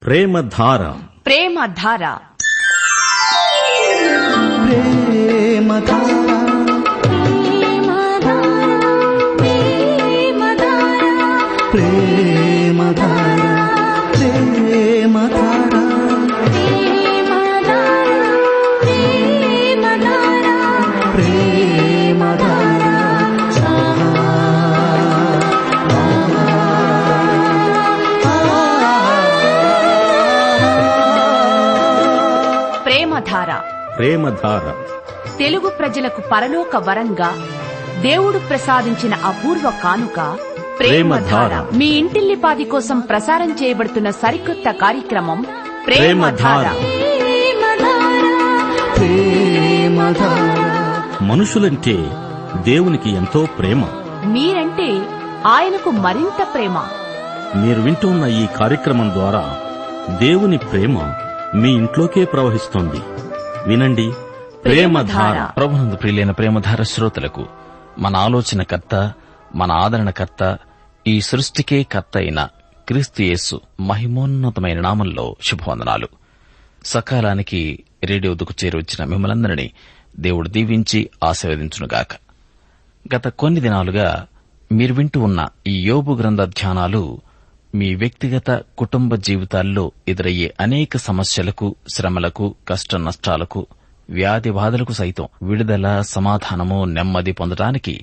ప్రేమధార. ప్రేమధార. ప్రేమధార తెలుగు ప్రజలకు పరలోక వరంగా దేవుడు ప్రసాదించిన అపూర్వ కానుక ప్రేమధార. మీ ఇంటిల్లిపాది కోసం ప్రసారం చేయబడుతున్న సరికొత్త కార్యక్రమం ప్రేమధార. మనుషులంటే దేవునికి ఎంతో ప్రేమ. మీరంటే ఆయనకు మరింత ప్రేమ. మీరు వింటున్న ఈ కార్యక్రమం ద్వారా దేవుని ప్రేమ మీ ఇంట్లోకే ప్రవహిస్తోంది. వినండి, ప్రేమధార. ప్రభునందు ప్రియులైన ప్రేమధార శ్రోతలకు మన ఆలోచనకర్త, మన ఆదరణకర్త, ఈ సృష్టికే కర్త అయిన క్రీస్తు యేసు మహిమోన్నతమైన నామంలో శుభవందనాలు. సకాలానికి రేడియోకు చేరొచ్చిన మిమ్మల్ందరినీ దేవుడు దీవించి ఆశీర్వదించునుగాక. గత కొన్ని దినాలుగా మీరు వింటూ ఉన్న ఈ యోబు గ్రంథ ధ్యానాలు మీ వ్యక్తిగత కుటుంబ జీవితాల్లో ఎదురయ్యే అనేక సమస్యలకు, శ్రమలకు, కష్ట నష్టాలకు, వ్యాధి బాధలకు సైతం విడుదల, సమాధానము, నెమ్మది పొందడానికి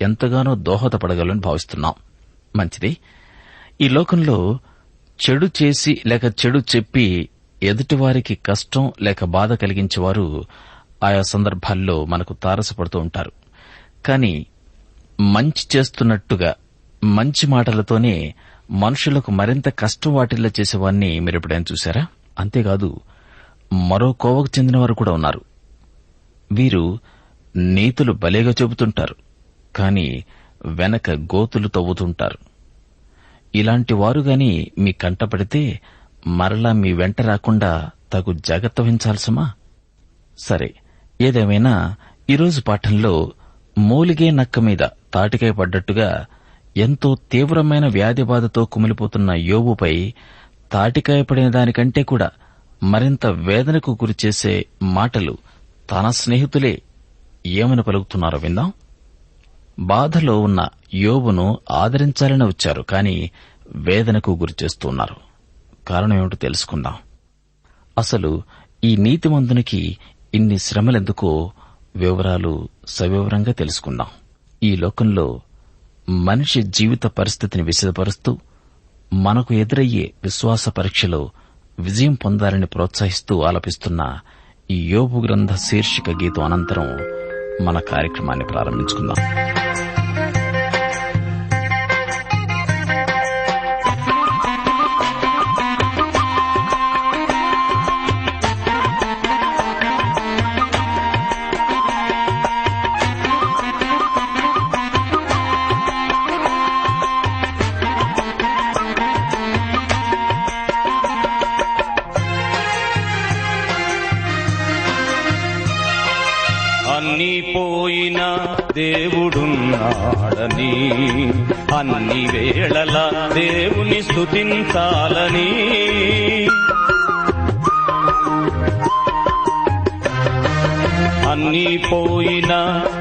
ఎంతగానో దోహదపడగలని భావిస్తున్నాం. మంచిది. ఈ లోకంలో చెడు చేసి లేక చెడు చెప్పి ఎదుటివారికి కష్టం లేక బాధ కలిగించేవారు ఆయా సందర్భాల్లో మనకు తారసపడుతూ ఉంటారు. కాని మంచి చేస్తున్నట్టుగా మంచి మాటలతోనే మనుషులకు మరింత కష్టం వాటిల్లా చేసేవారిని మీరెప్పుడైనా చూశారా? అంతేకాదు, మరో కోవకు చెందినవారు కూడా ఉన్నారు. వీరు నీతులు భలేగా చెబుతుంటారు, కాని వెనక గోతులు తవ్వుతుంటారు. ఇలాంటి వారుగాని మీ కంటపడితే మరలా మీ వెంట రాకుండా తగు జాగ్రత్త వహించాల్సమా? సరే, ఏదేమైనా ఈరోజు పాఠంలో మూలిగే నక్క మీద తాటికాయ పడ్డట్టుగా ఎంతో తీవ్రమైన వ్యాధి బాధతో కుమిలిపోతున్న యోబుపై తాటికాయ పడిన దానికంటే కూడా మరింత వేదనకు గురిచేసే మాటలు తన స్నేహితులే ఏమని పలుకుతున్నారో విందాం. బాధలో ఉన్న యోబును ఆదరించాలని వచ్చారు, కాని వేదనకు గురిచేస్తున్నారు. కారణం ఏమిటో తెలుసుకుందాం. అసలు ఈ నీతిమంతునికి ఇన్ని శ్రమలెందుకో వివరాలు సవివరంగా తెలుసుకుందాం. ఈ లోకంలో మనిషి జీవిత పరిస్థితిని విశదపరుస్తూ మనకు ఎదురయ్యే విశ్వాస పరీక్షలో విజయం పొందాలని ప్రోత్సహిస్తూ ఆలపిస్తున్న ఈ యోబు గ్రంథ శీర్షిక గీతం అనంతరం మన కార్యక్రమాన్ని ప్రారంభించుకుందాం. అన్ని పోయిన దేవుడున్నాడని, అన్ని వేళల దేవుని స్తుతించాలని, అన్ని పోయిన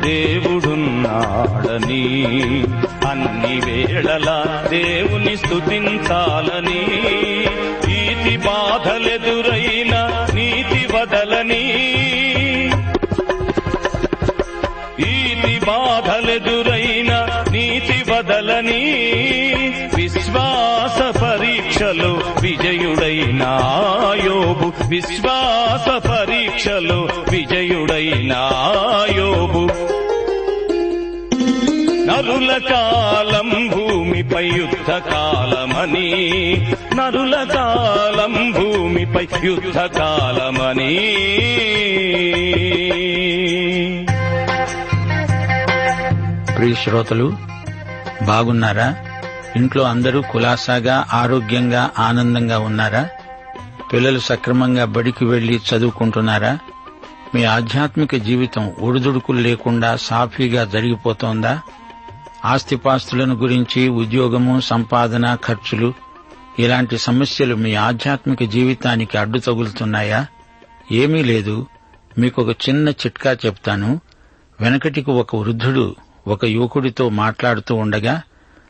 దేవుడున్నాడని, అన్ని వేళల దేవుని స్తుతించాలని, ఈతి బాధలెదురైన నీతి వదలని, ఈతి బాధలెదురైన నీతి వదలని, విశ్వాస పరీక్షలో విజయుడైన యోబు, విశ్వాస పరీక్షలో విజయుడైన యోబు. నరుల కాలం భూమిపై యుద్ధ కాలమని, నరుల కాలం భూమిపై యుద్ధ కాలమని. ప్రియ శ్రోతలు, బాగున్నారా? ఇంట్లో అందరూ కులాసాగా, ఆరోగ్యంగా, ఆనందంగా ఉన్నారా? పిల్లలు సక్రమంగా బడికి వెళ్లి చదువుకుంటున్నారా? మీ ఆధ్యాత్మిక జీవితం ఒడిదుడుకులు లేకుండా సాఫీగా జరిగిపోతోందా? ఆస్తిపాస్తులను గురించి, ఉద్యోగము, సంపాదన, ఖర్చులు, ఇలాంటి సమస్యలు మీ ఆధ్యాత్మిక జీవితానికి అడ్డు తగులుతున్నాయా? ఏమీ లేదు. మీకొక చిన్న చిట్కా చెప్తాను. వెనకటికి ఒక వృద్ధుడు ఒక యువకుడితో మాట్లాడుతూ ఉండగా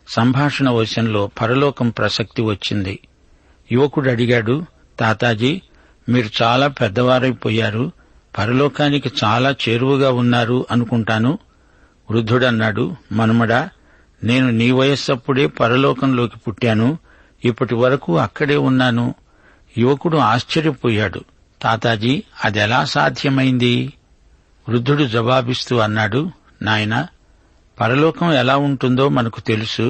సంభాషణ వశంలో పరలోకం ప్రసక్తి వచ్చింది. యువకుడు అడిగాడు, తాతాజీ, మీరు చాలా పెద్దవారైపోయారు, పరలోకానికి చాలా చేరువగా ఉన్నారు అనుకుంటాను. వృద్ధుడన్నాడు, మనుమడా, నేను నీ వయస్సప్పుడే పరలోకంలోకి పుట్టాను, ఇప్పటి వరకు అక్కడే ఉన్నాను. యువకుడు ఆశ్చర్యపోయాడు. తాతాజీ, అదెలా సాధ్యమైంది? వృద్ధుడు జవాబిస్తూ అన్నాడు, నాయనా, పరలోకం ఎలా ఉంటుందో మనకు తెలుసు.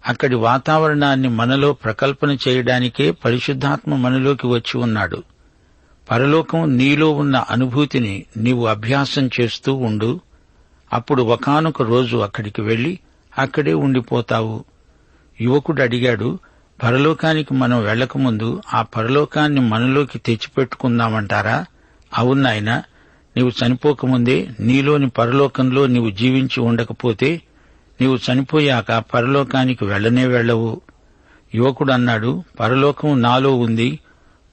అక్కడి వాతావరణాన్ని మనలో ప్రకల్పన చేయడానికే పరిశుద్ధాత్మ మనలోకి వచ్చి ఉన్నాడు. పరలోకం నీలో ఉన్న అనుభూతిని నీవు అభ్యాసం చేస్తూ ఉండు. అప్పుడు ఒకానొక రోజు అక్కడికి వెళ్లి అక్కడే ఉండిపోతావు. యువకుడు అడిగాడు, పరలోకానికి మనం వెళ్లకముందు ఆ పరలోకాన్ని మనలోకి తెచ్చిపెట్టుకుందామంటారా? అవును నాయనా, నీవు చనిపోకముందే నీలోని పరలోకంలో నీవు జీవించి ఉండకపోతే నీవు చనిపోయాక పరలోకానికి వెళ్లనే వెళ్లవు. యువకుడు అన్నాడు, పరలోకం నాలో ఉంది,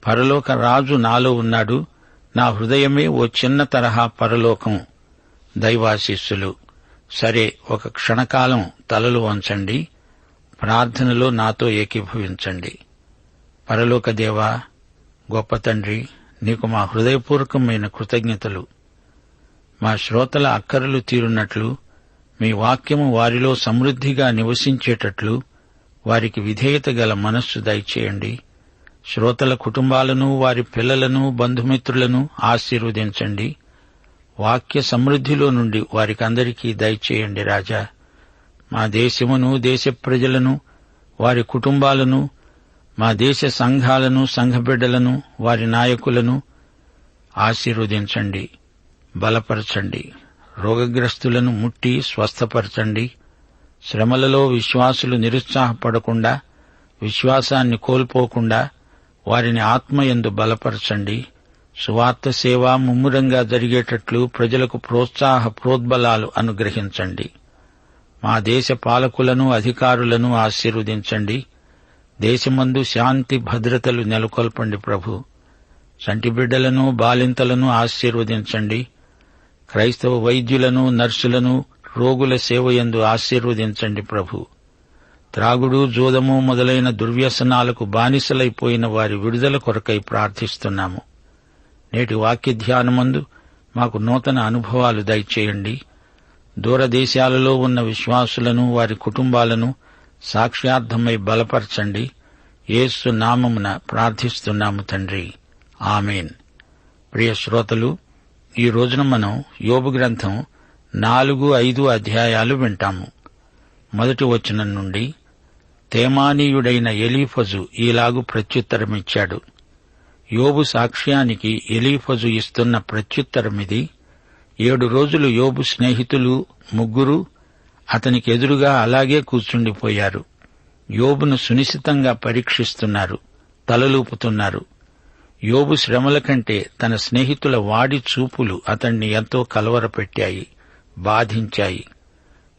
పరలోక రాజు నాలో ఉన్నాడు, నా హృదయమే ఓ చిన్న తరహా పరలోకం. దైవాశీస్సులు. సరే, ఒక క్షణకాలం తలలు వంచండి, ప్రార్థనలో నాతో ఏకీభవించండి. పరలోక దేవా, గొప్ప తండ్రి, నీకు మా హృదయపూర్వకమైన కృతజ్ఞతలు. మా శ్రోతల అక్కరలు తీరున్నట్లు, మీ వాక్యము వారిలో సమృద్ధిగా నివసించేటట్లు వారికి విధేయత గల మనస్సు దయచేయండి. శ్రోతల కుటుంబాలను, వారి పిల్లలను, బంధుమిత్రులను ఆశీర్వదించండి. వాక్య సమృద్ధిలో నుండి వారికందరికీ దయచేయండి రాజా. మా దేశమును, దేశ ప్రజలను, వారి కుటుంబాలను, మా దేశ సంఘాలను, సంఘబిడ్డలను, వారి నాయకులను ఆశీర్వదించండి, బలపరచండి. రోగగ్రస్తులను ముట్టి స్వస్థపరచండి. శ్రమలలో విశ్వాసులు నిరుత్సాహపడకుండా, విశ్వాసాన్ని కోల్పోకుండా వారిని ఆత్మయందు బలపరచండి. సువార్త సేవ ముమ్మురంగా జరిగేటట్లు ప్రజలకు ప్రోద్బలాలు అనుగ్రహించండి. మా దేశ పాలకులను, అధికారులను ఆశీర్వదించండి. దేశమందు శాంతి భద్రతలు నెలకొల్పండి ప్రభు. చంటి బిడ్డలను, బాలింతలను ఆశీర్వదించండి. క్రైస్తవ వైద్యులను, నర్సులను రోగుల సేవయందు ఆశీర్వదించండి ప్రభు. త్రాగుడు, జూదము మొదలైన దుర్వ్యసనాలకు బానిసలైపోయిన వారి విడుదల కొరకై ప్రార్థిస్తున్నాము. నేటి వాక్య ధ్యానమందు మాకు నూతన అనుభవాలు దయచేయండి. దూరదేశాలలో ఉన్న విశ్వాసులను, వారి కుటుంబాలను సాక్ష్యార్థమై బలపరచండి. యేసు నామమున ప్రార్థిస్తున్నాము తండ్రి, ఆమేన్. ప్రియ శ్రోతలు, ఈ రోజున మనం యోబు గ్రంథం 4, 5 అధ్యాయాలు వింటాము. మొదటి వచనం నుండి, తేమానీయుడైన ఎలీఫజు ఈలాగు ప్రత్యుత్తరమిచ్చాడు. యోబు సాక్ష్యానికి ఎలీఫజు ఇస్తున్న ప్రత్యుత్తరమిది. 7 రోజులు యోబు స్నేహితులు 3 అతనికి ఎదురుగా అలాగే కూర్చుండిపోయారు. యోబును సునిశితంగా పరీక్షిస్తున్నారు, తలలూపుతున్నారు. యోబు శ్రమల కంటే తన స్నేహితుల వాడి చూపులు అతణ్ణి ఎంతో కలవరపెట్టాయి, బాధించాయి.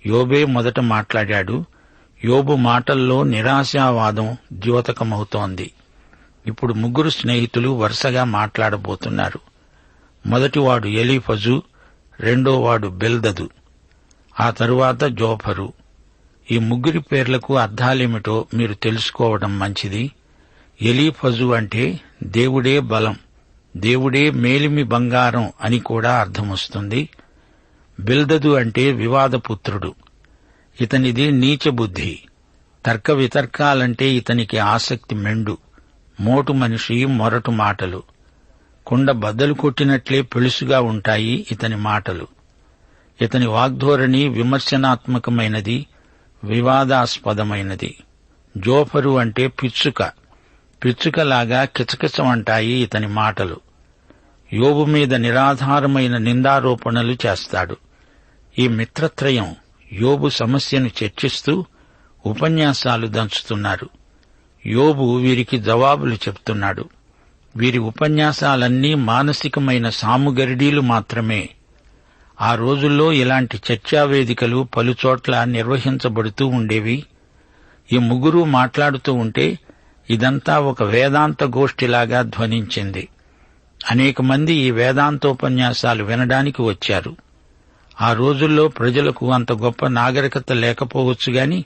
యోబే మొదట మాట్లాడాడు. యోబు మాటల్లో నిరాశావాదం ద్యోతకమవుతోంది. ఇప్పుడు 3 స్నేహితులు వరుసగా మాట్లాడబోతున్నారు. మొదటివాడు ఎలీఫజు, రెండోవాడు బిల్దదు, ఆ తరువాత జోఫరు. ఈ 3 పేర్లకు అర్థాలేమిటో మీరు తెలుసుకోవడం మంచిది. ఎలీఫజు అంటే దేవుడే బలం, దేవుడే మేలిమి బంగారం అని కూడా అర్థమొస్తుంది. బిల్దదు అంటే వివాదపుత్రుడు. ఇతనిది నీచ బుద్ధి. తర్క వితర్కాలంటే ఇతనికి ఆసక్తి మెండు. మోటు మనిషి, మొరటు మాటలు. కుండ బద్దలు కొట్టినట్లే పెళుసుగా ఉంటాయి ఇతని మాటలు. ఇతని వాగ్ధోరణి విమర్శనాత్మకమైనది, వివాదాస్పదమైనది. జోఫరు అంటే పిచ్చుక. పిచ్చుకలాగా కిచకిచమంటాయి ఇతని మాటలు. యోబు మీద నిరాధారమైన నిందారోపణలు చేస్తాడు. ఈ మిత్రత్రయం యోబు సమస్యను చర్చిస్తూ ఉపన్యాసాలు దంచుతున్నారు. యోబు వీరికి జవాబులు చెప్తున్నాడు. వీరి ఉపన్యాసాలన్నీ మానసికమైన సాముగరిడీలు మాత్రమే. ఆ రోజుల్లో ఇలాంటి చర్చావేదికలు పలుచోట్ల నిర్వహించబడుతూ ఉండేవి. ఈ 3 మాట్లాడుతూ ఉంటే ఇదంతా ఒక వేదాంత గోష్ఠిలాగా ధ్వనించింది. అనేక మంది ఈ వేదాంతోపన్యాసాలు వినడానికి వచ్చారు. ఆ రోజుల్లో ప్రజలకు అంత గొప్ప నాగరికత లేకపోవచ్చు గాని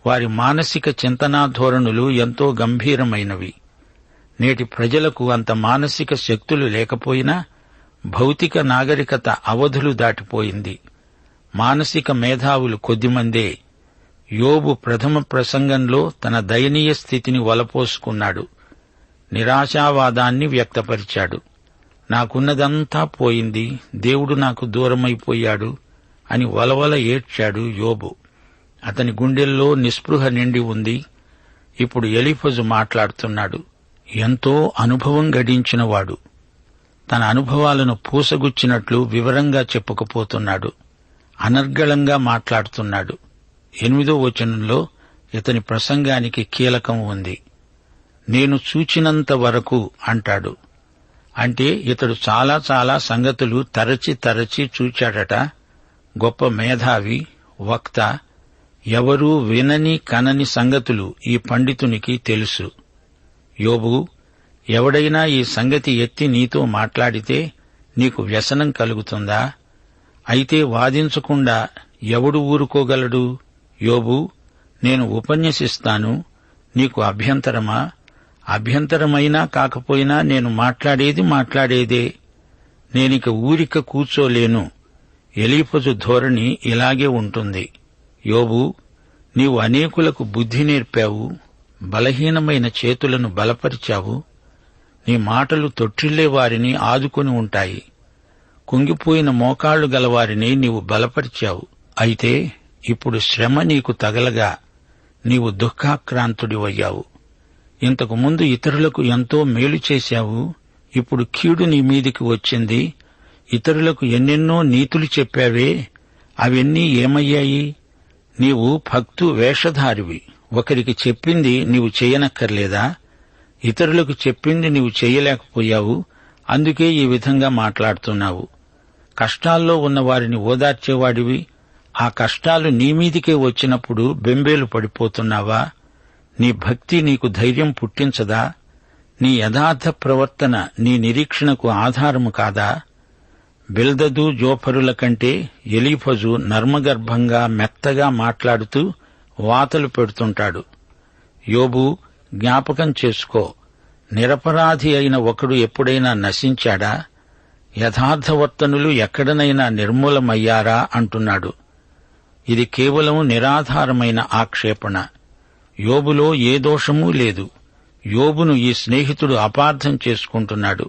వారి మానసిక చింతనా ధోరణులు ఎంతో గంభీరమైనవి. నేటి ప్రజలకు అంత మానసిక శక్తులు లేకపోయినా భౌతిక నాగరికత అవధులు దాటిపోయింది. మానసిక మేధావులు కొద్దిమందే. యోబు ప్రథమ ప్రసంగంలో తన దయనీయ స్థితిని వలపోసుకున్నాడు. నిరాశావాదాన్ని వ్యక్తపరిచాడు. నాకున్నదంతా పోయింది, దేవుడు నాకు దూరమైపోయాడు అని వలవల ఏడ్చాడు యోబు. అతని గుండెల్లో నిస్పృహ నిండి ఉంది. ఇప్పుడు ఎలీఫజు మాట్లాడుతున్నాడు. ఎంతో అనుభవం గడించినవాడు. తన అనుభవాలను పూసగుచ్చినట్లు వివరంగా చెప్పుకుపోతున్నాడు. అనర్గళంగా మాట్లాడుతున్నాడు. 8వ వచనంలో ఇతని ప్రసంగానికి కీలకం ఉంది. నేను చూచినంత వరకు అంటాడు. అంటే ఇతడు చాలా చాలా సంగతులు తరచి తరచి చూచాడట. గొప్ప మేధావి, వక్త. ఎవరూ వినని కనని సంగతులు ఈ పండితునికి తెలుసు. యోబు, ఎవడైనా ఈ సంగతి ఎత్తి నీతో మాట్లాడితే నీకు వ్యసనం కలుగుతుందా? అయితే వాదించకుండా ఎవడు ఊరుకోగలడు? యోబు, నేను ఉపన్యసిస్తాను, నీకు అభ్యంతరమా? అభ్యంతరమైనా కాకపోయినా నేను మాట్లాడేదే. నేనిక ఊరిక కూర్చోలేను. ఎలీఫజు ధోరణి ఇలాగే ఉంటుంది. యోబు, నీవు అనేకులకు బుద్ధి నేర్పావు, బలహీనమైన చేతులను బలపరిచావు. నీ మాటలు తొట్టిల్లే వారిని ఆదుకొని ఉంటాయి. కుంగిపోయిన మోకాళ్లు గలవారిని నీవు బలపరిచావు. అయితే ఇప్పుడు శ్రమ నీకు తగలగా నీవు దుఃఖాక్రాంతుడివయ్యావు. ఇంతకు ముందు ఇతరులకు ఎంతో మేలు చేశావు, ఇప్పుడు కీడు నీ మీదికి వచ్చింది. ఇతరులకు ఎన్నెన్నో నీతులు చెప్పావే, అవన్నీ ఏమయ్యాయి? నీవు భక్తు వేషధారివి. ఒకరికి చెప్పింది నీవు చేయనక్కర్లేదా? ఇతరులకు చెప్పింది నీవు చేయలేకపోయావు, అందుకే ఈ విధంగా మాట్లాడుతున్నావు. కష్టాల్లో ఉన్న వారిని ఓదార్చేవాడివి. ఆ కష్టాలు నీమీదికే వచ్చినప్పుడు బెంబేలు పడిపోతున్నావా? నీ భక్తి నీకు ధైర్యం పుట్టించదా? నీ యథార్థ ప్రవర్తన నీ నిరీక్షణకు ఆధారము కాదా? బిల్దదు జోఫరుల కంటే ఎలీఫజు నర్మగర్భంగా మెత్తగా మాట్లాడుతూ వాతలు పెడుతుంటాడు. యోబు, జ్ఞాపకం చేసుకో, నిరపరాధి అయిన ఒకడు ఎప్పుడైనా నశించాడా? యథార్థవర్తనులు ఎక్కడనైనా నిర్మూలమయ్యారా అంటున్నాడు. ఇది కేవలం నిరాధారమైన ఆక్షేపణ. యోబులో ఏ దోషమూ లేదు. యోబును ఈ స్నేహితుడు అపార్థం చేసుకుంటున్నాడు.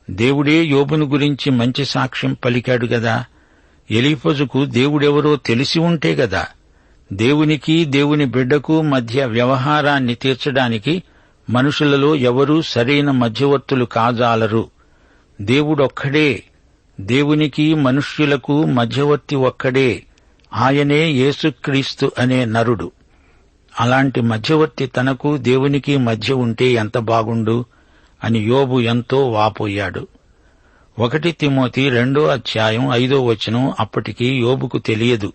దేవుడే యోబును గురించి మంచి సాక్ష్యం పలికాడు గదా. ఎలీఫజుకు దేవుడెవరో తెలిసి ఉంటే గదా. దేవునికి దేవుని బిడ్డకు మధ్య వ్యవహారాన్ని తీర్చడానికి మనుషులలో ఎవరూ సరైన మధ్యవర్తులు కాజాలరు. దేవుడొక్కడే. దేవునికి మనుష్యులకు మధ్యవర్తి ఒక్కడే. ఆయనే యేసుక్రీస్తు అనే నరుడు. అలాంటి మధ్యవర్తి తనకు దేవునికి మధ్య ఉంటే ఎంత బాగుండు అని యోబు ఎంతో వాపోయాడు. 1 తిమోతి 2:5 అప్పటికి యోబుకు తెలియదు.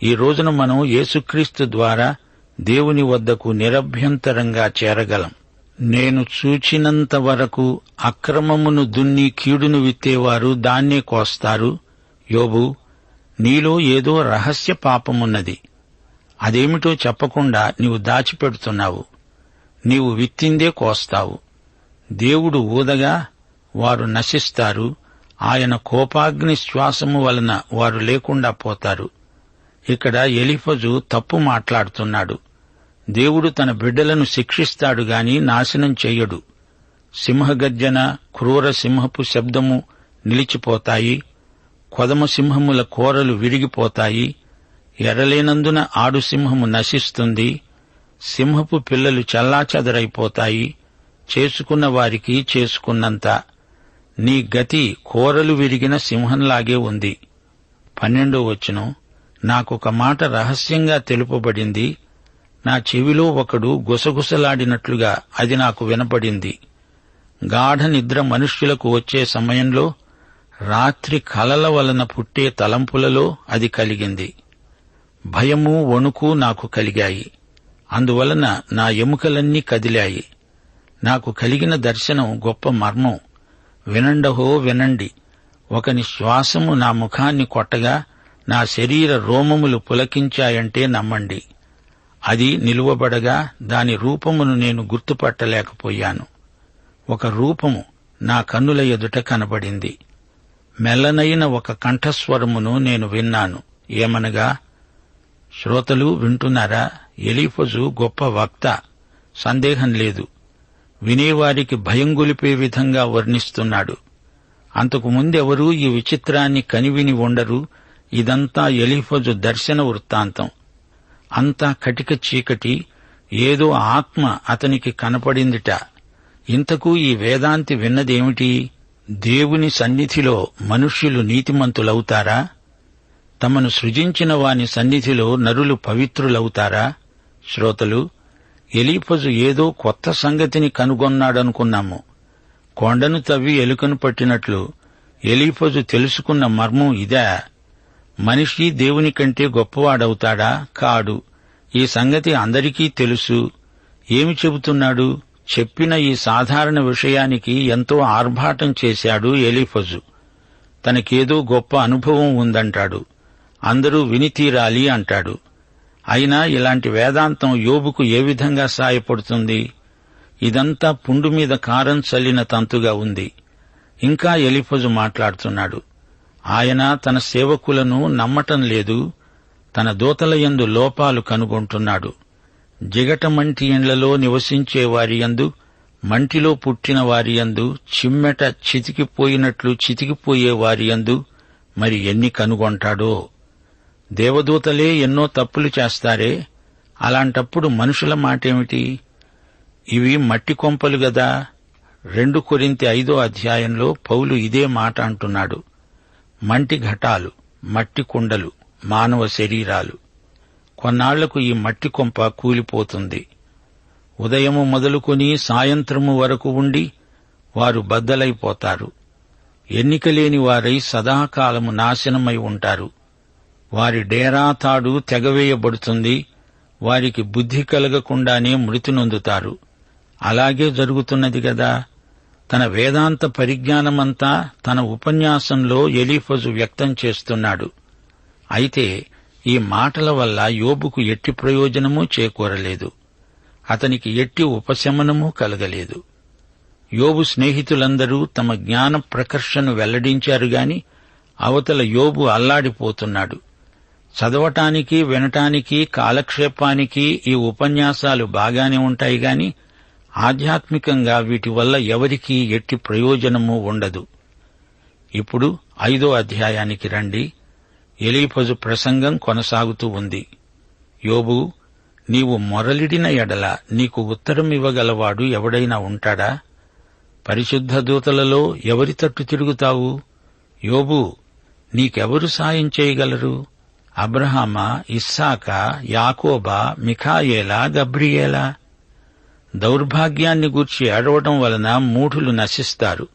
ఈ రోజున మనం యేసుక్రీస్తు ద్వారా దేవుని వద్దకు నిరభ్యంతరంగా చేరగలం. నేను చూచినంత వరకు అక్రమమును దున్ని కీడును విత్తేవారు దాన్నే కోస్తారు. యోబు, నీలో ఏదో రహస్య పాపమున్నది. అదేమిటో చెప్పకుండా నీవు దాచిపెడుతున్నావు. నీవు విత్తిందే కోస్తావు. దేవుడు ఊదగా వారు నశిస్తారు. ఆయన కోపాగ్ని శ్వాసము వలన వారు లేకుండా పోతారు. ఇక్కడ ఎలీఫజు తప్పు మాట్లాడుతున్నాడు. దేవుడు తన బిడ్డలను శిక్షిస్తాడు గాని నాశనం చెయ్యడు. సింహగర్జన, క్రూర సింహపు శబ్దము నిలిచిపోతాయి. కొదమ సింహముల కోరలు విరిగిపోతాయి. ఎరలేనందున ఆడు సింహము నశిస్తుంది. సింహపు పిల్లలు చెల్లాచెదరైపోతాయి. చేసుకున్న వారికి చేసుకున్నంత. నీ గతి కోరలు విరిగిన సింహంలాగే ఉంది. 12 నాకొక మాట రహస్యంగా తెలుపబడింది. నా చెవిలో ఒకడు గుసగుసలాడినట్లుగా అది నాకు వినపడింది. గాఢ నిద్ర మనుష్యులకు వచ్చే సమయంలో రాత్రి కలల వలన పుట్టే తలంపులలో అది కలిగింది. భయము, వణుకు నాకు కలిగాయి. అందువలన నా ఎముకలన్నీ కదిలాయి. నాకు కలిగిన దర్శనం గొప్ప మర్మం. వినండహో వినండి. ఒకని శ్వాసము నా ముఖాన్ని కొట్టగా నా శరీర రోమములు పులకించాయంటే నమ్మండి. అది నిలువబడగా దాని రూపమును నేను గుర్తుపట్టలేకపోయాను. ఒక రూపము నా కన్నుల ఎదుట కనబడింది. మెల్లనైన ఒక కంఠస్వరమును నేను విన్నాను. ఏమనగా, శ్రోతలు వింటున్నారా? ఎలీఫజు గొప్ప వక్త, సందేహం లేదు. వినేవారికి భయం గొలిపే విధంగా వర్ణిస్తున్నాడు. అంతకు ముందెవరూ ఈ విచిత్రాన్ని కనివిని ఉండరు. ఇదంతా ఎలీఫజు దర్శన వృత్తాంతం. అంతా కటిక చీకటి. ఏదో ఆత్మ అతనికి కనపడిందిట. ఇంతకు ఈ వేదాంతి విన్నదేమిటి? దేవుని సన్నిధిలో మనుష్యులు నీతిమంతులవుతారా? తమను సృజించిన వాని సన్నిధిలో నరులు పవిత్రులవుతారా? శ్రోతలు, ఎలీఫజు ఏదో కొత్త సంగతిని కనుగొన్నాడనుకున్నాము. కొండను తవ్వి ఎలుకను పట్టినట్లు ఎలీఫజు తెలుసుకున్న మర్మం ఇదా? మనిషి దేవుని కంటే గొప్పవాడవుతాడా? కాడు. ఈ సంగతి అందరికీ తెలుసు. ఏమి చెబుతున్నాడు? చెప్పిన ఈ సాధారణ విషయానికి ఎంతో ఆర్భాటం చేశాడు ఎలీఫజు. తనకేదో గొప్ప అనుభవం ఉందంటాడు. అందరూ విని తీరాలి అంటాడు. అయినా ఇలాంటి వేదాంతం యోబుకు ఏ విధంగా సాయపడుతుంది? ఇదంతా పుండు మీద కారం చల్లిన తంతుగా ఉంది. ఇంకా ఎలీఫజు మాట్లాడుతున్నాడు. ఆయన తన సేవకులను నమ్మటం లేదు. తన దూతలయందు లోపాలు కనుగొంటున్నాడు. జిగటమంటి ఇండ్లలో నివసించే వారియందు, మంటిలో పుట్టిన వారియందు, చిమ్మెట చితికిపోయినట్లు చితికిపోయే వారియందు మరి ఎన్ని కనుగొంటాడో. దేవదూతలే ఎన్నో తప్పులు చేస్తారే, అలాంటప్పుడు మనుషుల మాటేమిటి? ఇవి మట్టి కొంపలు గదా. 2 కొరింథీ 5వ అధ్యాయంలో పౌలు ఇదే మాట అంటున్నాడు. మంటి ఘటాలు, మట్టి కుండలు, మానవ శరీరాలు. కొన్నాళ్లకు ఈ మట్టి కొంప కూలిపోతుంది. ఉదయము మొదలుకొని సాయంత్రము వరకు ఉండి వారు బద్దలైపోతారు. ఎన్నికలేని వారై సదాకాలము నాశనమై ఉంటారు. వారి డేరా తాడు తెగవేయబడుతుంది. వారికి బుద్ధి కలగకుండానే మృతి నొందుతారు. అలాగే జరుగుతున్నది గదా. తన వేదాంత పరిజ్ఞానమంతా తన ఉపన్యాసంలో ఎలీఫజు వ్యక్తం చేస్తున్నాడు. అయితే ఈ మాటల వల్ల యోబుకు ఎట్టి ప్రయోజనమూ చేకూరలేదు. అతనికి ఎట్టి ఉపశమనమూ కలగలేదు. యోబు స్నేహితులందరూ తమ జ్ఞాన ప్రకర్షను వెల్లడించారు గాని అవతల యోబు అల్లాడిపోతున్నాడు. చదవటానికి, వినటానికి, కాలక్షేపానికి ఈ ఉపన్యాసాలు బాగానే ఉంటాయి గాని ఆధ్యాత్మికంగా వీటి వల్ల ఎవరికీ ఎట్టి ప్రయోజనమూ ఉండదు. ఇప్పుడు 5వ అధ్యాయానికి రండి. ఎలీఫజు ప్రసంగం కొనసాగుతూ ఉంది. యోబు, నీవు మొరలిడిన ఎడల నీకు ఉత్తరం ఇవ్వగలవాడు ఎవడైనా ఉంటాడా? పరిశుద్ధ దూతలలో ఎవరి తట్టు తిరుగుతావు? యోబు, నీకెవరు సాయం చేయగలరు? అబ్రహామా, ఇస్సాకా, యాకోబా, మిఖాయేలా, గబ్రియేలా? దౌర్భాగ్యాన్ని గూర్చి ఏడవడం వలన మూఢులు నశిస్తారు.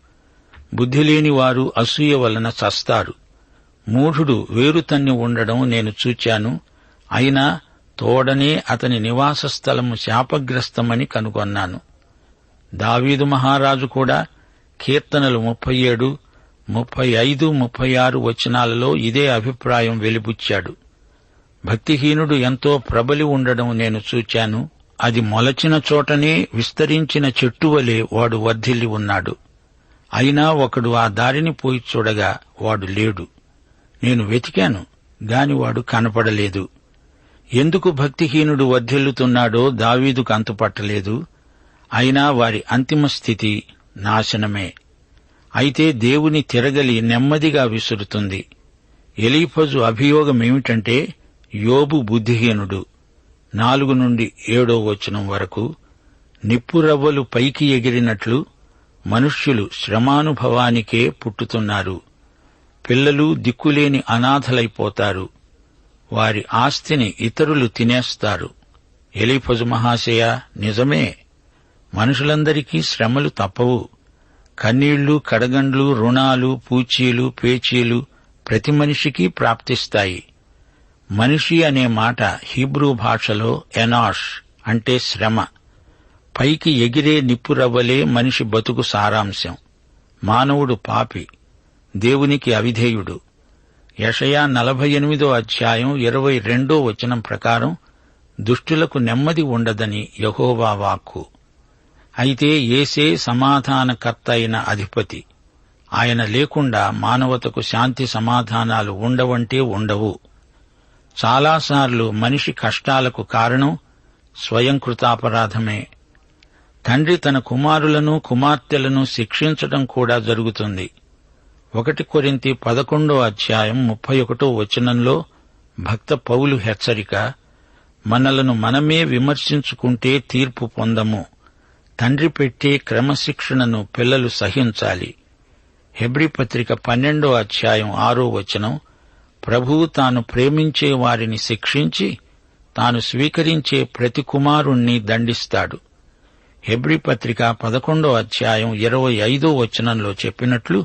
బుద్ధిలేని వారు అసూయ వలన చస్తారు. మూఢుడు వేరు తన్ని ఉండడం నేను చూచాను. అయినా తోడనే అతని నివాస స్థలము శాపగ్రస్తమని కనుగొన్నాను. దావీదు మహారాజు కూడా కీర్తనలు 37, 35, 36 వచనాలలో ఇదే అభిప్రాయం వెలిబుచ్చాడు. భక్తిహీనుడు ఎంతో ప్రబలి ఉండడం నేను చూచాను. అది మొలచిన చోటనే విస్తరించిన చెట్టువలే వాడు వర్ధిల్లి ఉన్నాడు. అయినా ఒకడు ఆ దారిని పోయి చూడగా వాడు లేడు. నేను వెతికాను గాని వాడు కనపడలేదు. ఎందుకు భక్తిహీనుడు వర్ధిల్లుతున్నాడో దావీదుకు అంతుపట్టలేదు. అయినా వారి అంతిమ స్థితి నాశనమే. అయితే దేవుని తిరగలి నెమ్మదిగా విసురుతుంది. ఎలీఫజు అభియోగమేమిటంటే, యోబు బుద్ధిహీనుడు. 4 నుండి 7వ వచనం వరకు, నిప్పురవ్వలు పైకి ఎగిరినట్లు మనుష్యులు శ్రమానుభవానికే పుట్టుతున్నారు. పిల్లలు దిక్కులేని అనాథలైపోతారు. వారి ఆస్తిని ఇతరులు తినేస్తారు. ఎలీఫజు మహాశయ, నిజమే, మనుషులందరికీ శ్రమలు తప్పవు. కన్నీళ్లు, కడగండ్లు, రుణాలు, పూచీలు, పేచీలు ప్రతి మనిషికి ప్రాప్తిస్తాయి. మనిషి అనే మాట హీబ్రూ భాషలో ఎనాష్, అంటే శ్రమ. పైకి ఎగిరే నిప్పురవ్వలే మనిషి బతుకు సారాంశం. మానవుడు పాపి, దేవునికి అవిధేయుడు. యెషయా 48 అధ్యాయం 22 వచనం ప్రకారం దుష్టులకు నెమ్మది ఉండదని యెహోవా వాక్కు. అయితే యేసే సమాధానకర్త అయిన అధిపతి. ఆయన లేకుండా మానవతకు శాంతి సమాధానాలు ఉండవంటే ఉండవు. చాలాసార్లు మనిషి కష్టాలకు కారణం స్వయంకృతాపరాధమే. తండ్రి తన కుమారులను కుమార్తెలను శిక్షించడం కూడా జరుగుతుంది. 1 కొరింథీ 11 అధ్యాయం 31 వచనంలో భక్త పౌలు హెచ్చరిక, మనలను మనమే విమర్శించుకుంటే తీర్పు పొందము. తండ్రి పెట్టే క్రమశిక్షణను పిల్లలు సహించాలి. హెబ్రీ పత్రిక 12 అధ్యాయం 6 వచనం, ప్రభువు తాను ప్రేమించే వారిని శిక్షించి తాను స్వీకరించే ప్రతి కుమారుణ్ణి దండిస్తాడు. హెబ్రీ పత్రిక 11 అధ్యాయం 25 వచనంలో చెప్పినట్లు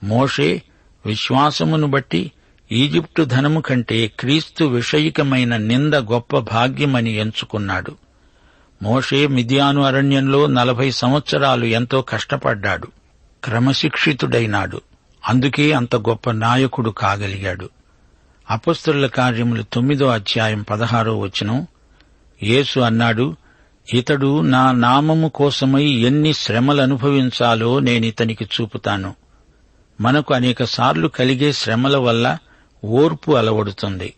మోషే విశ్వాసమును బట్టి ఈజిప్టు ధనము కంటే క్రీస్తు విషయికమైన నింద గొప్ప భాగ్యమని ఎంచుకున్నాడు. మోషే మిద్యాను అరణ్యంలో 40 సంవత్సరాలు ఎంతో కష్టపడ్డాడు. క్రమశిక్షితుడైనాడు. అందుకే అంత గొప్ప నాయకుడు కాగలిగాడు. అపొస్తలుల కార్యములు 9 అధ్యాయం 16 వచనం, యేసు అన్నాడు, ఇతడు నా నామము కోసమై ఎన్ని శ్రమలనుభవించాలో నేనితనికి చూపుతాను. మనకు అనేకసార్లు కలిగే శ్రమల వల్ల ఓర్పు అలవడుతుంది.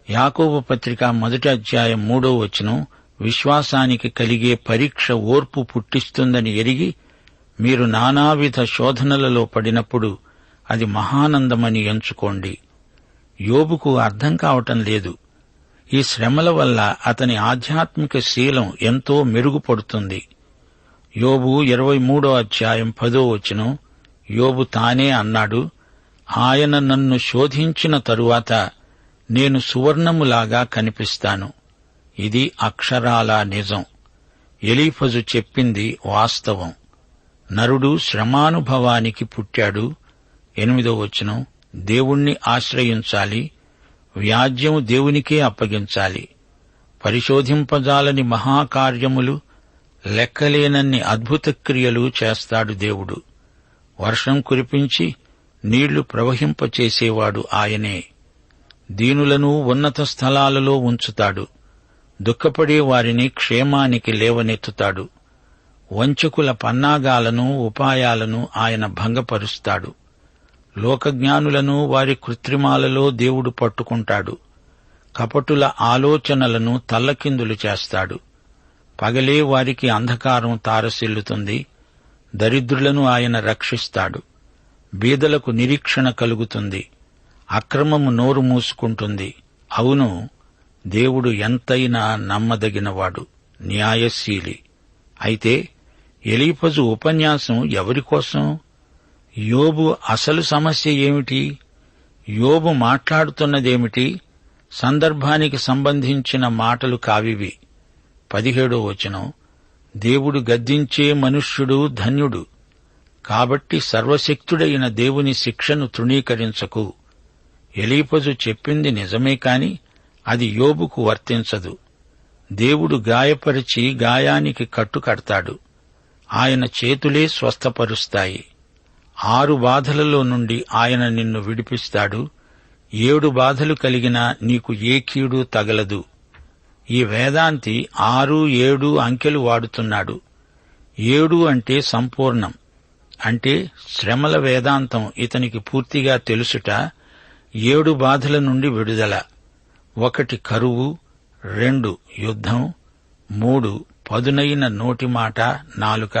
యాకోబు పత్రిక 1 అధ్యాయం 3 వచనం, విశ్వాసానికి కలిగే పరీక్ష ఓర్పు పుట్టిస్తుందని ఎరిగి మీరు నానావిధ శోధనలలో పడినప్పుడు అది మహానందమని ఎంచుకోండి. యోబుకు అర్థం కావటం లేదు. ఈ శ్రమల వల్ల అతని ఆధ్యాత్మిక శీలం ఎంతో మెరుగుపడుతుంది. యోబు 23 అధ్యాయం 10 వచనం, యోబు తానే అన్నాడు, ఆయన నన్ను శోధించిన తరువాత నేను సువర్ణములాగా కనిపిస్తాను. ఇది అక్షరాలా నిజం. ఎలీఫజు చెప్పింది వాస్తవం. నరుడు శ్రమానుభవానికి పుట్టాడు. 8వ వచనం, దేవుణ్ణి ఆశ్రయించాలి, వ్యాజ్యం దేవునికే అప్పగించాలి. పరిశోధింపజాలని మహాకార్యములు, లెక్కలేనన్ని అద్భుత క్రియలు చేస్తాడు దేవుడు. వర్షం కురిపించి నీళ్లు ప్రవహింపచేసేవాడు ఆయనే. దీనులను ఉన్నత స్థలాలలో ఉంచుతాడు. దుఃఖపడే వారిని క్షేమానికి లేవనెత్తుతాడు. వంచకుల పన్నాగాలను ఉపాయాలను ఆయన భంగపరుస్తాడు. లోకజ్ఞానులను వారి కృత్రిమాలలో దేవుడు పట్టుకుంటాడు. కపటుల ఆలోచనలను తల్లకిందులు చేస్తాడు. పగలే వారికి అంధకారం తారసిల్లుతుంది. దరిద్రులను ఆయన రక్షిస్తాడు. బీదలకు నిరీక్షణ కలుగుతుంది. అక్రమము నోరు మూసుకుంటుంది. అవును, దేవుడు ఎంతైనా నమ్మదగినవాడు, న్యాయశీలి. అయితే ఎలీఫజు ఉపన్యాసం ఎవరికోసం? యోబు అసలు సమస్య ఏమిటి? యోబు మాట్లాడుతున్నదేమిటి? సందర్భానికి సంబంధించిన మాటలు కావివి. 17వ వచనం, దేవుడు గద్దించే మనుష్యుడు ధన్యుడు. కాబట్టి సర్వశక్తుడైన దేవుని శిక్షను తృణీకరించకు. ఎలీఫజు చెప్పింది నిజమే కాని అది యోబుకు వర్తించదు. దేవుడు గాయపరిచి గాయానికి కట్టుకడతాడు. ఆయన చేతులే స్వస్థపరుస్తాయి. 6 బాధలలో నుండి ఆయన నిన్ను విడిపిస్తాడు. 7 బాధలు కలిగినా నీకు ఏ కీడు తగలదు. ఈ వేదాంతి 6, 7 అంకెలు వాడుతున్నాడు. 7 అంటే సంపూర్ణం. అంటే శ్రమల వేదాంతం ఇతనికి పూర్తిగా తెలుసుట. 7 బాధల నుండి విడుదల. 1 కరువు, 2 యుద్ధం, 3 పదునైన నోటి మాట నాలుక,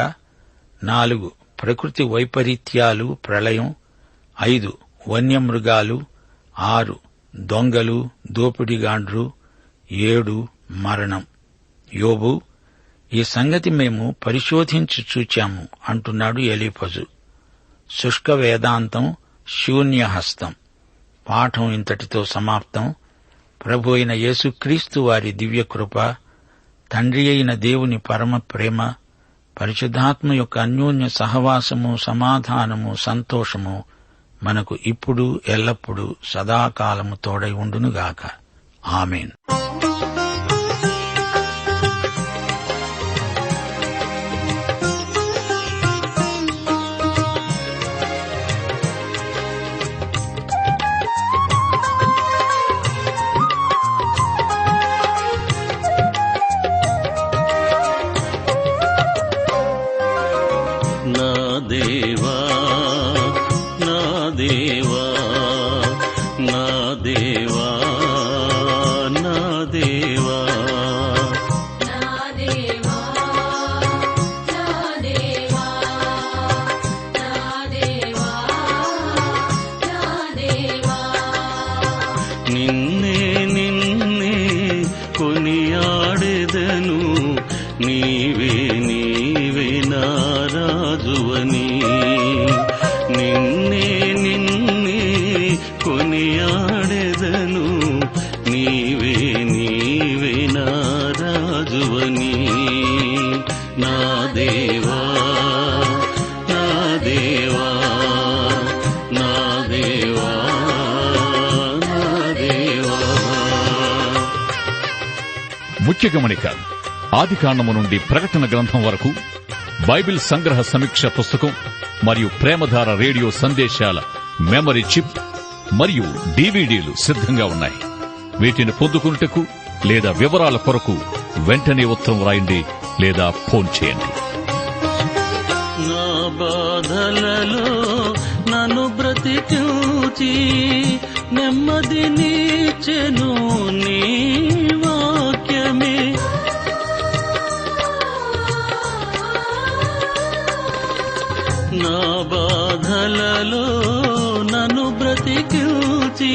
4 ప్రకృతి వైపరీత్యాలు ప్రళయం, 5 వన్యమృగాలు, 6 దొంగలు దోపిడిగాండ్రు, 7 మరణం. యోబు, ఈ సంగతి మేము పరిశోధించి చూచాము అంటున్నాడు ఎలీఫజు. శుష్క వేదాంతం, శూన్యహస్తం. పాఠం ఇంతటితో సమాప్తం. ప్రభు అయిన యేసుక్రీస్తు వారి దివ్యకృప, తండ్రి అయిన దేవుని పరమ ప్రేమ, పరిశుద్ధాత్మ యొక్క అన్యోన్య సహవాసము, సమాధానము, సంతోషము మనకు ఇప్పుడు ఎల్లప్పుడూ సదాకాలము తోడై ఉండునుగాక. ఆమేన్. నా దేవా నా దేవా నా దేవా నా దేవా నిన్నే నిన్నే కొనియాడెదను నీవే నీవే నా రాజువని నిన్నే నిన్నే కొనియాడెదను నీవే నీవే నా రాజువని నా దేవా నా దేవా నా దేవా నా దేవా. ముఖ్య గమనిక: ఆదికాండము నుండి ప్రకటన గ్రంథం వరకు బైబిల్ సంగ్రహ సమీక్ష పుస్తకం మరియు ప్రేమధార రేడియో సందేశాల మెమరీ చిప్ మరియు డివిడీలు సిద్ధంగా ఉన్నాయి. వీటిని పొందుకున్నటకు లేదా వివరాల కొరకు వెంటనే ఉత్తరం రాయండి లేదా ఫోన్ చేయండి. నా బాధలలో నన్ను బ్రతికించి నెమ్మదినిచ్చెను నీ వాక్యమే. నా బాధలలో నన్ను బ్రతికించి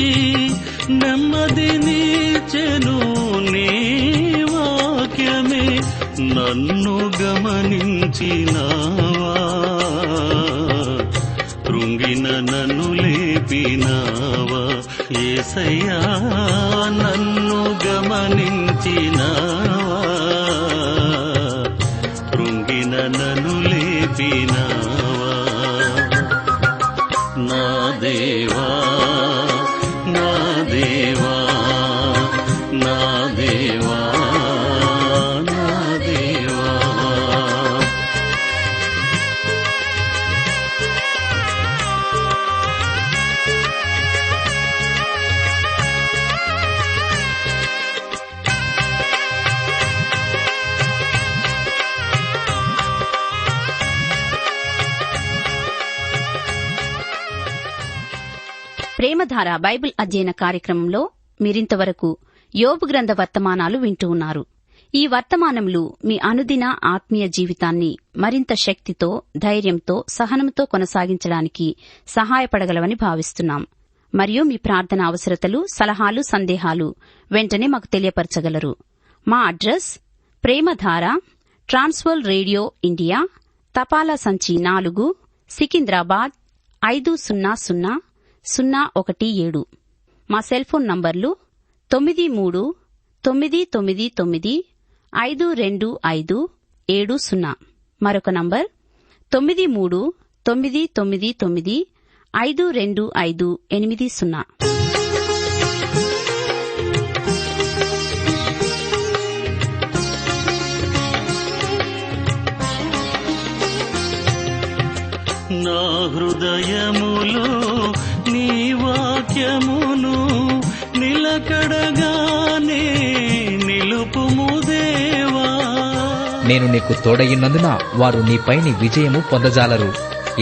నెమ్మదినిచ్చెను నీ వాక్యమే. నన్ను గమనించినావా, కృంగిన నన్ను లేపినావా యేసయ్యా. నన్ను గమనించినావా, కృంగిన నన్ను లేపినావా. నా దేవా నా దేవా నా దేవా నా దేవా. ప్రేమధార బైబిల్ అధ్యయన కార్యక్రమంలో మీరింతవరకు యోబు గ్రంథ వర్తమానాలు వింటూ ఉన్నారు. ఈ వర్తమానములు మీ అనుదిన ఆత్మీయ జీవితాన్ని మరింత శక్తితో, ధైర్యంతో, సహనంతో కొనసాగించడానికి సహాయపడగలవని భావిస్తున్నాం. మరియు మీ ప్రార్థన అవసరతలు, సలహాలు, సందేహాలు వెంటనే మాకు తెలియపరచగలరు. మా అడ్రస్: ప్రేమధార, ట్రాన్స్‌వరల్డ్ రేడియో ఇండియా, తపాలా సంచి 4, సికింద్రాబాద్ 500017. మా సెల్ ఫోన్ నంబర్లు 9399525570. మరొక నంబర్ 9399952580. నా హృదయములో నీ వాక్యమును నిలకడగానే నిలుపుము దేవా. నేను నీకు తోడయినందున వారు నీపైని విజయము పొందజాలరు.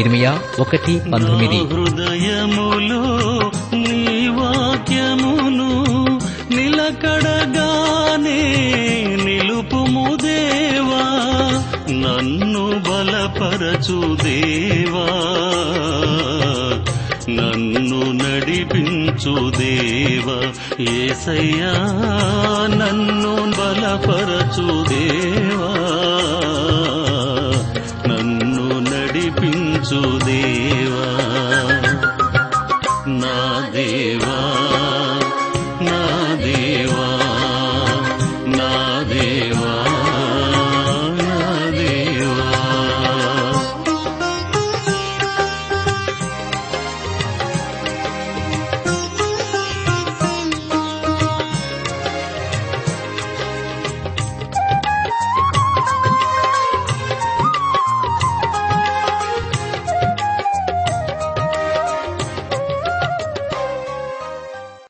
ఇర్మియా 1:19. హృదయములో నీ వాక్యమును నిలకడగానే నిలుపుము దేవా. నన్ను బలపరచు దేవా, నన్ను నడిపించు దేవా యేసయ్యా. నన్ను బలపరచు దేవా, నన్ను నడిపించు దేవా.